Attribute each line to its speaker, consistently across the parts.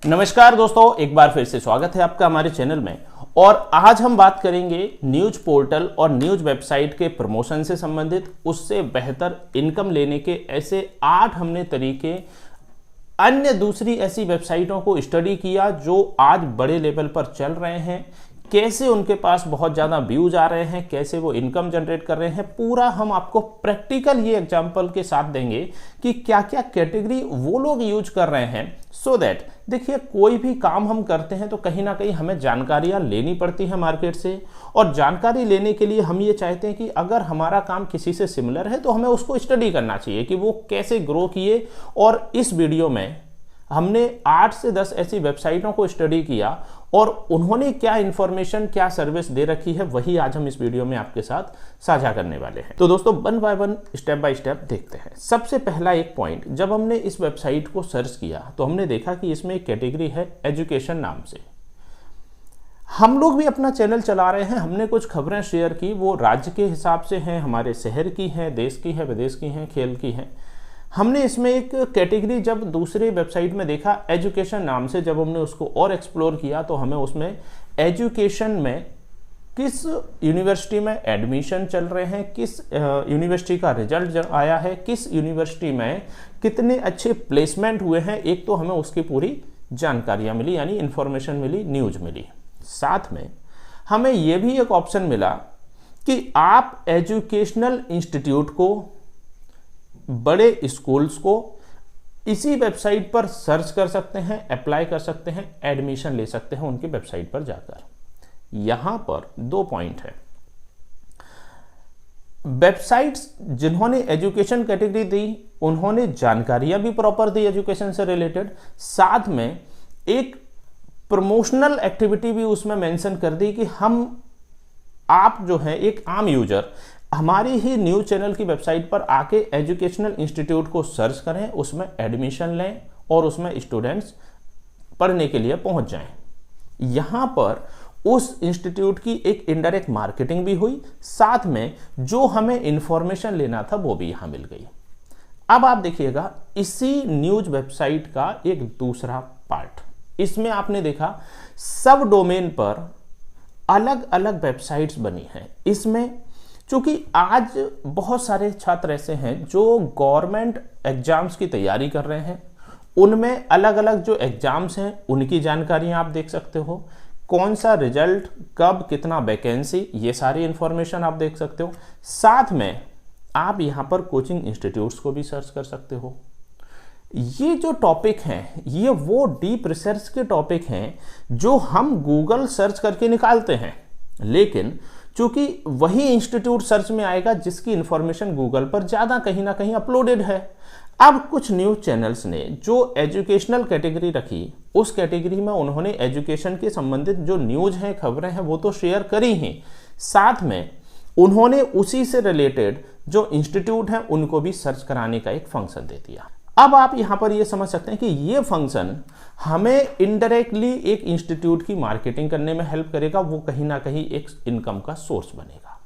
Speaker 1: नमस्कार दोस्तों, एक बार फिर से स्वागत है आपका हमारे चैनल में। और आज हम बात करेंगे न्यूज पोर्टल और न्यूज वेबसाइट के प्रमोशन से संबंधित, उससे बेहतर इनकम लेने के ऐसे 8 हमने तरीके अन्य दूसरी ऐसी वेबसाइटों को स्टडी किया जो आज बड़े लेवल पर चल रहे हैं, कैसे उनके पास बहुत ज़्यादा व्यूज आ रहे हैं, कैसे वो इनकम जनरेट कर रहे हैं। पूरा हम आपको प्रैक्टिकल ये एग्जांपल के साथ देंगे कि क्या क्या कैटेगरी वो लोग यूज कर रहे हैं, सो दैट देखिए कोई भी काम हम करते हैं तो कहीं ना कहीं हमें जानकारियां लेनी पड़ती है मार्केट से। और जानकारी लेने के लिए हम ये चाहते हैं कि अगर हमारा काम किसी से सिमिलर है तो हमें उसको स्टडी करना चाहिए कि वो कैसे ग्रो किए। और इस वीडियो में हमने 8 से 10 ऐसी वेबसाइटों को स्टडी किया और उन्होंने क्या इंफॉर्मेशन, क्या सर्विस दे रखी है, वही आज हम इस वीडियो में आपके साथ साझा करने वाले हैं। तो दोस्तों one by one, step by step देखते हैं। सबसे पहला एक पॉइंट, जब हमने इस वेबसाइट को सर्च किया तो हमने देखा कि इसमें एक कैटेगरी है एजुकेशन नाम से। हम लोग भी अपना चैनल चला रहे हैं, हमने कुछ खबरें शेयर की, वो राज्य के हिसाब से हैं, हमारे शहर की हैं, देश की है, विदेश की हैं, खेल की हैं। हमने इसमें एक कैटेगरी जब दूसरे वेबसाइट में देखा एजुकेशन नाम से, जब हमने उसको और एक्सप्लोर किया तो हमें उसमें एजुकेशन में किस यूनिवर्सिटी में एडमिशन चल रहे हैं, किस यूनिवर्सिटी का रिजल्ट आया है, किस यूनिवर्सिटी में कितने अच्छे प्लेसमेंट हुए हैं, एक तो हमें उसकी पूरी जानकारियां मिली, यानी इंफॉर्मेशन मिली, न्यूज मिली। साथ में हमें यह भी एक ऑप्शन मिला कि आप एजुकेशनल इंस्टीट्यूट को, बड़े स्कूल्स को इसी वेबसाइट पर सर्च कर सकते हैं, अप्लाई कर सकते हैं, एडमिशन ले सकते हैं उनकी वेबसाइट पर जाकर। यहां पर 2 पॉइंट है। वेबसाइट्स जिन्होंने एजुकेशन कैटेगरी दी उन्होंने जानकारियां भी प्रॉपर दी एजुकेशन से रिलेटेड, साथ में एक प्रमोशनल एक्टिविटी भी उसमें मेंशन कर दी कि आप जो है एक आम यूजर हमारी ही न्यूज चैनल की वेबसाइट पर आके एजुकेशनल इंस्टीट्यूट को सर्च करें, उसमें एडमिशन लें और उसमें स्टूडेंट्स पढ़ने के लिए पहुंच जाएं। यहां पर उस इंस्टीट्यूट की एक इनडायरेक्ट मार्केटिंग भी हुई, साथ में जो हमें इंफॉर्मेशन लेना था वो भी यहां मिल गई। अब आप देखिएगा इसी न्यूज वेबसाइट का एक दूसरा पार्ट, इसमें आपने देखा सब डोमेन पर अलग अलग वेबसाइट्स बनी हैं। इसमें चूंकि आज बहुत सारे छात्र ऐसे हैं जो गवर्नमेंट एग्जाम्स की तैयारी कर रहे हैं, उनमें अलग अलग जो एग्जाम्स हैं उनकी जानकारियां आप देख सकते हो, कौन सा रिजल्ट, कब, कितना वैकेंसी, ये सारी इंफॉर्मेशन आप देख सकते हो। साथ में आप यहां पर कोचिंग इंस्टीट्यूट्स को भी सर्च कर सकते हो। ये जो टॉपिक हैं ये वो डीप रिसर्च के टॉपिक हैं जो हम गूगल सर्च करके निकालते हैं, लेकिन चूंकि वही इंस्टीट्यूट सर्च में आएगा जिसकी इंफॉर्मेशन गूगल पर ज्यादा कहीं ना कहीं अपलोडेड है। अब कुछ न्यूज चैनल्स ने जो एजुकेशनल कैटेगरी रखी, उस कैटेगरी में उन्होंने एजुकेशन के संबंधित जो न्यूज हैं, खबरें हैं, वो तो शेयर करी ही, साथ में उन्होंने उसी से रिलेटेड जो इंस्टीट्यूट हैं उनको भी सर्च कराने का एक फंक्शन दे दिया। अब आप यहां पर ये समझ सकते हैं कि ये फंक्शन हमें इनडायरेक्टली एक इंस्टीट्यूट की मार्केटिंग करने में हेल्प करेगा, वो कहीं ना कहीं एक इनकम का सोर्स बनेगा।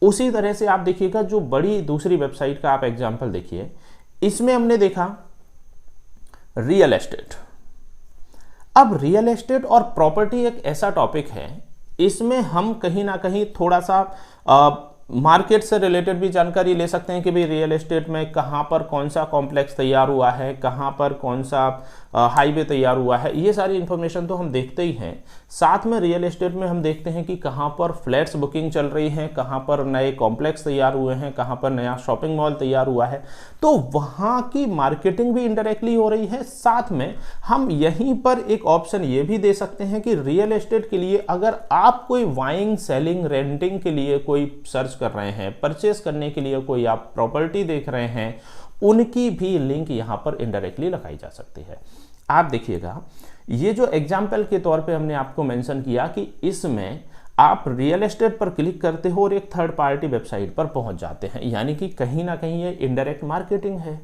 Speaker 1: उसी तरह से आप देखिएगा जो बड़ी दूसरी वेबसाइट का आप एग्जांपल देखिए, इसमें हमने देखा रियल एस्टेट। अब रियल एस्टेट और प्रॉपर्टी एक ऐसा टॉपिक है, इसमें हम कहीं ना कहीं थोड़ा सा मार्केट से रिलेटेड भी जानकारी ले सकते हैं कि भाई रियल एस्टेट में कहाँ पर कौन सा कॉम्प्लेक्स तैयार हुआ है, कहाँ पर कौन सा हाईवे तैयार हुआ है, ये सारी इन्फॉर्मेशन तो हम देखते ही हैं। साथ में रियल एस्टेट में हम देखते हैं कि कहाँ पर फ्लैट्स बुकिंग चल रही हैं, कहाँ पर नए कॉम्प्लेक्स तैयार हुए हैं, कहाँ पर नया शॉपिंग मॉल तैयार हुआ है, तो वहाँ की मार्केटिंग भी इनडायरेक्टली हो रही है। साथ में हम यहीं पर एक ऑप्शन ये भी दे सकते हैं कि रियल एस्टेट के लिए अगर आप कोई बाइंग, सेलिंग, रेंटिंग के लिए कोई सर्च कर रहे हैं, परचेस करने के लिए कोई आप प्रॉपर्टी देख रहे हैं, उनकी भी लिंक यहां पर इनडायरेक्टली लगाई जा सकती है। आप देखिएगा ये जो एग्जाम्पल के तौर पे हमने आपको मेंशन किया कि इसमें आप रियल एस्टेट पर क्लिक करते हो और एक थर्ड पार्टी वेबसाइट पर पहुंच जाते हैं, यानी कि कहीं ना कहीं ये इनडायरेक्ट मार्केटिंग है।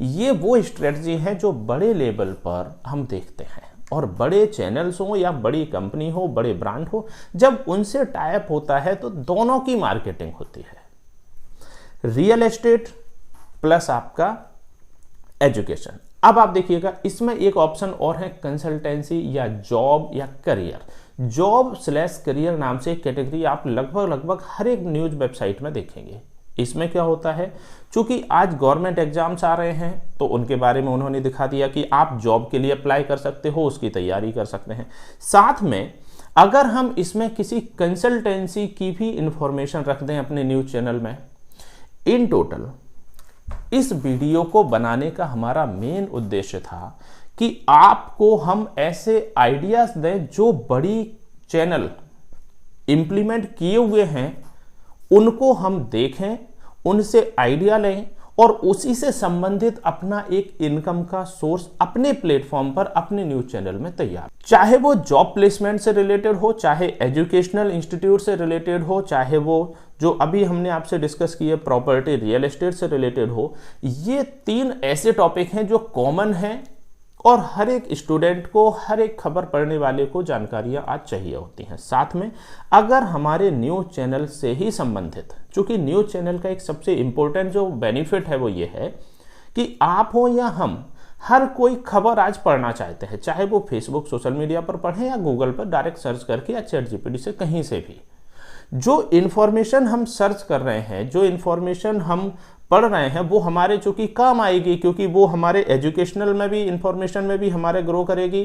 Speaker 1: ये वो स्ट्रेटजी है जो बड़े लेवल पर हम देखते हैं, और बड़े चैनल्स हो या बड़ी कंपनी हो, बड़े ब्रांड हो, जब उनसे टाई अप होता है तो दोनों की मार्केटिंग होती है। रियल एस्टेट प्लस आपका एजुकेशन। अब आप देखिएगा इसमें एक ऑप्शन और है कंसल्टेंसी या जॉब या करियर। जॉब स्लैश करियर नाम से एक कैटेगरी आप लगभग हर एक न्यूज वेबसाइट में देखेंगे। इसमें क्या होता है, चूंकि आज गवर्नमेंट एग्जाम्स आ रहे हैं तो उनके बारे में उन्होंने दिखा दिया कि आप जॉब के लिए अप्लाई कर सकते हो, उसकी तैयारी कर सकते हैं। साथ में अगर हम इसमें किसी कंसल्टेंसी की भी इंफॉर्मेशन रख दें अपने न्यूज चैनल में, इन टोटल इस वीडियो को बनाने का हमारा मेन उद्देश्य था कि आपको हम ऐसे आइडियाज दें जो बड़ी चैनल इंप्लीमेंट किए हुए हैं उनको हम देखें, उनसे आइडिया लें और उसी से संबंधित अपना एक इनकम का सोर्स अपने प्लेटफॉर्म पर अपने न्यूज चैनल में तैयार, चाहे वो जॉब प्लेसमेंट से रिलेटेड हो, चाहे एजुकेशनल इंस्टीट्यूट से रिलेटेड हो, चाहे वो जो अभी हमने आपसे डिस्कस किए प्रॉपर्टी रियल एस्टेट से रिलेटेड हो। ये 3 ऐसे टॉपिक हैं जो कॉमन हैं और हर एक स्टूडेंट को, हर एक खबर पढ़ने वाले को जानकारियां आज चाहिए होती हैं। साथ में अगर हमारे न्यूज चैनल से ही संबंधित, चूंकि न्यूज चैनल का एक सबसे इंपॉर्टेंट जो बेनिफिट है वो ये है कि आप हो या हम, हर कोई खबर आज पढ़ना चाहते हैं, चाहे वो फेसबुक सोशल मीडिया पर पढ़ें या गूगल पर डायरेक्ट सर्च करके या चैट जीपीटी से कहीं से भी। जो इन्फॉर्मेशन हम सर्च कर रहे हैं, जो इन्फॉर्मेशन हम पढ़ रहे हैं वो हमारे चूंकि काम आएगी, क्योंकि वो हमारे एजुकेशनल में भी, इंफॉर्मेशन में भी हमारे ग्रो करेगी।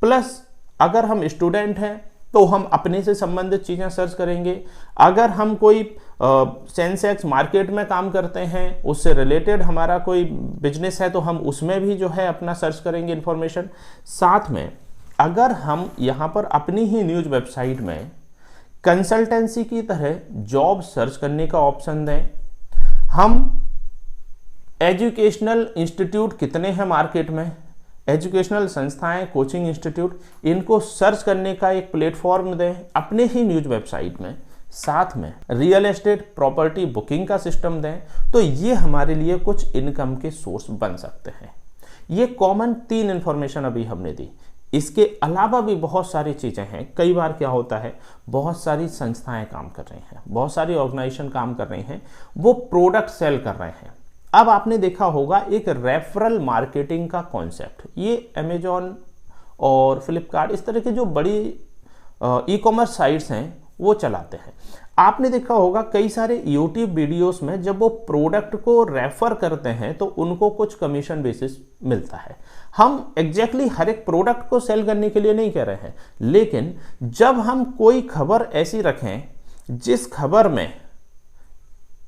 Speaker 1: प्लस अगर हम स्टूडेंट हैं तो हम अपने से संबंधित चीज़ें सर्च करेंगे। अगर हम कोई सेंसेक्स मार्केट में काम करते हैं, उससे रिलेटेड हमारा कोई बिजनेस है तो हम उसमें भी जो है अपना सर्च करेंगे इन्फॉर्मेशन। साथ में अगर हम यहाँ पर अपनी ही न्यूज़ वेबसाइट में कंसल्टेंसी की तरह जॉब सर्च करने का ऑप्शन दें, हम एजुकेशनल इंस्टीट्यूट कितने हैं मार्केट में, एजुकेशनल संस्थाएं, कोचिंग इंस्टीट्यूट, इनको सर्च करने का एक प्लेटफॉर्म दें अपने ही न्यूज वेबसाइट में। साथ में रियल एस्टेट प्रॉपर्टी बुकिंग का सिस्टम दें, तो ये हमारे लिए कुछ इनकम के सोर्स बन सकते हैं। ये कॉमन 3 इंफॉर्मेशन अभी हमने दी। इसके अलावा भी बहुत सारी चीज़ें हैं। कई बार क्या होता है, बहुत सारी संस्थाएं काम कर रही हैं, बहुत सारी ऑर्गेनाइजेशन काम कर रही हैं, वो प्रोडक्ट सेल कर रहे हैं। अब आपने देखा होगा एक रेफरल मार्केटिंग का कॉन्सेप्ट, ये अमेजॉन और फ्लिपकार्ट इस तरह की जो बड़ी ई कॉमर्स साइट्स हैं वो चलाते हैं। आपने देखा होगा कई सारे यूट्यूब वीडियोस में जब वो प्रोडक्ट को रेफर करते हैं तो उनको कुछ कमीशन बेसिस मिलता है। हम एग्जैक्टली हर एक प्रोडक्ट को सेल करने के लिए नहीं कह रहे हैं, लेकिन जब हम कोई खबर ऐसी रखें जिस खबर में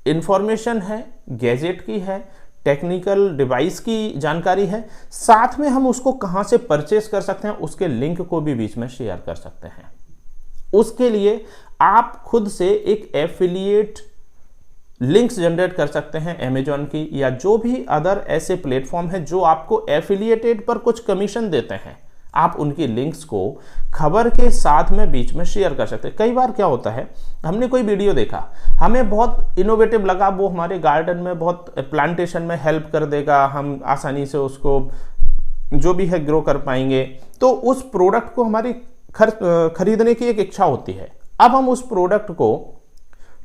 Speaker 1: इंफॉर्मेशन है, गैजेट की है, टेक्निकल डिवाइस की जानकारी है, साथ में हम उसको कहां से परचेस कर सकते हैं उसके लिंक को भी बीच में शेयर कर सकते हैं। उसके लिए आप खुद से एक एफिलिएट लिंक्स जनरेट कर सकते हैं अमेजॉन की या जो भी अदर ऐसे प्लेटफॉर्म है जो आपको एफिलिएटेड पर कुछ कमीशन देते हैं। आप उनकी लिंक्स को खबर के साथ में बीच में शेयर कर सकते हैं। कई बार क्या होता है, हमने कोई वीडियो देखा, हमें बहुत इनोवेटिव लगा, वो हमारे गार्डन में बहुत प्लांटेशन में हेल्प कर देगा, हम आसानी से उसको जो भी है ग्रो कर पाएंगे, तो उस प्रोडक्ट को हमारी खरीदने की एक इच्छा होती है। अब हम उस प्रोडक्ट को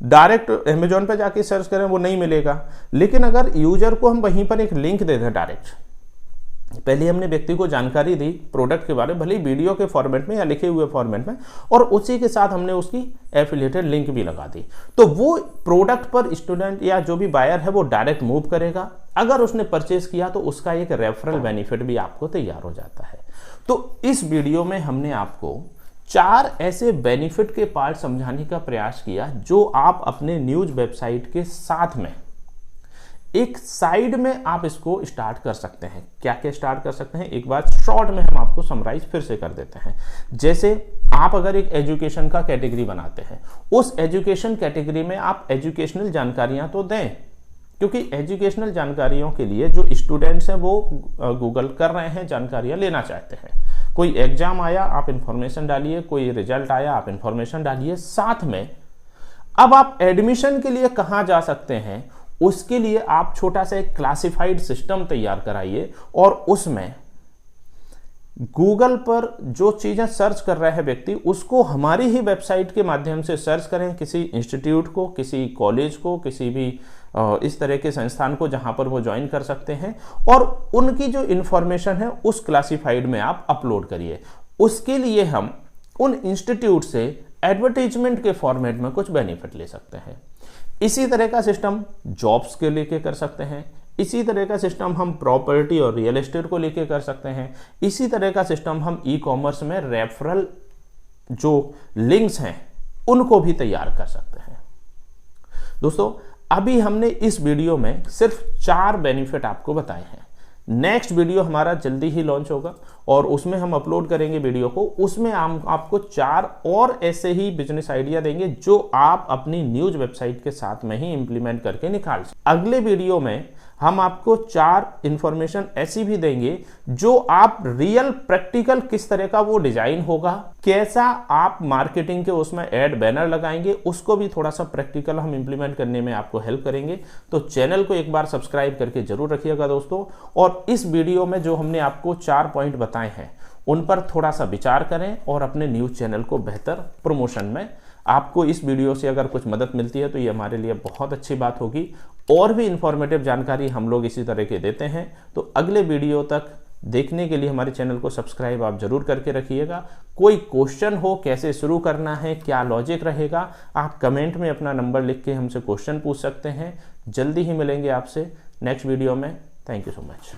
Speaker 1: डायरेक्ट अमेजॉन पे जाके सर्च करें वो नहीं मिलेगा, लेकिन अगर यूजर को हम वहीं पर एक लिंक दे दें डायरेक्ट, पहले हमने व्यक्ति को जानकारी दी प्रोडक्ट के बारे में, भले ही वीडियो के फॉर्मेट में या लिखे हुए फॉर्मेट में, और उसी के साथ हमने उसकी एफिलिएटेड लिंक भी लगा दी, तो वो प्रोडक्ट पर स्टूडेंट या जो भी बायर है वो डायरेक्ट मूव करेगा। अगर उसने परचेस किया तो उसका एक रेफरल बेनिफिट भी आपको तैयार हो जाता है। तो इस वीडियो में हमने आपको 4 ऐसे बेनिफिट के पार्ट समझाने का प्रयास किया जो आप अपने न्यूज वेबसाइट के साथ में एक साइड में आप इसको स्टार्ट कर सकते हैं। क्या क्या स्टार्ट कर सकते हैं, एक बार शॉर्ट में हम आपको समराइज फिर से कर देते हैं। जैसे आप अगर एक एजुकेशन का कैटेगरी बनाते हैं, उस एजुकेशन कैटेगरी में आप एजुकेशनल जानकारियां तो दें, क्योंकि एजुकेशनल जानकारियों के लिए जो स्टूडेंट्स हैं वो गूगल कर रहे हैं, जानकारियां लेना चाहते हैं। कोई एग्जाम आया आप इंफॉर्मेशन डालिए, कोई रिजल्ट आया आप इंफॉर्मेशन डालिए। साथ में अब आप एडमिशन के लिए कहां जा सकते हैं, उसके लिए आप छोटा सा एक क्लासिफाइड सिस्टम तैयार कराइए और उसमें गूगल पर जो चीजें सर्च कर रहा है व्यक्ति उसको हमारी ही वेबसाइट के माध्यम से सर्च करें। किसी इंस्टीट्यूट को, किसी कॉलेज को, किसी भी इस तरह के संस्थान को जहां पर वो ज्वाइन कर सकते हैं, और उनकी जो इंफॉर्मेशन है उस क्लासिफाइड में आप अपलोड करिए। उसके लिए हम उन इंस्टीट्यूट से एडवर्टीजमेंट के फॉर्मेट में कुछ बेनिफिट ले सकते हैं। इसी तरह का सिस्टम जॉब्स के लेके कर सकते हैं। इसी तरह का सिस्टम हम प्रॉपर्टी और रियल एस्टेट को लेके कर सकते हैं। इसी तरह का सिस्टम हम ई कॉमर्स में रेफरल जो लिंक्स हैं उनको भी तैयार कर सकते हैं। दोस्तों, अभी हमने इस वीडियो में सिर्फ 4 बेनिफिट आपको बताए हैं। नेक्स्ट वीडियो हमारा जल्दी ही लॉन्च होगा और उसमें हम अपलोड करेंगे वीडियो को। उसमें हम आपको 4 और ऐसे ही बिजनेस आइडिया देंगे जो आप अपनी न्यूज वेबसाइट के साथ में ही इंप्लीमेंट करके निकाल सकते। अगले वीडियो में हम आपको 4 इंफॉर्मेशन ऐसी भी देंगे जो आप रियल प्रैक्टिकल किस तरह का वो डिजाइन होगा, कैसा आप मार्केटिंग के उसमें एड बैनर लगाएंगे, उसको भी थोड़ा सा प्रैक्टिकल हम इंप्लीमेंट करने में आपको हेल्प करेंगे। तो चैनल को एक बार सब्सक्राइब करके जरूर रखिएगा दोस्तों, और इस वीडियो में जो हमने आपको 4 पॉइंट बताए हैं उन पर थोड़ा सा विचार करें और अपने न्यूज चैनल को बेहतर प्रमोशन में। आपको इस वीडियो से अगर कुछ मदद मिलती है तो ये हमारे लिए बहुत अच्छी बात होगी। और भी इंफॉर्मेटिव जानकारी हम लोग इसी तरह के देते हैं। तो अगले वीडियो तक देखने के लिए हमारे चैनल को सब्सक्राइब आप जरूर करके रखिएगा। कोई क्वेश्चन हो, कैसे शुरू करना है, क्या लॉजिक रहेगा, आप कमेंट में अपना नंबर लिख के हमसे क्वेश्चन पूछ सकते हैं। जल्दी ही मिलेंगे आपसे नेक्स्ट वीडियो में। Thank you so much.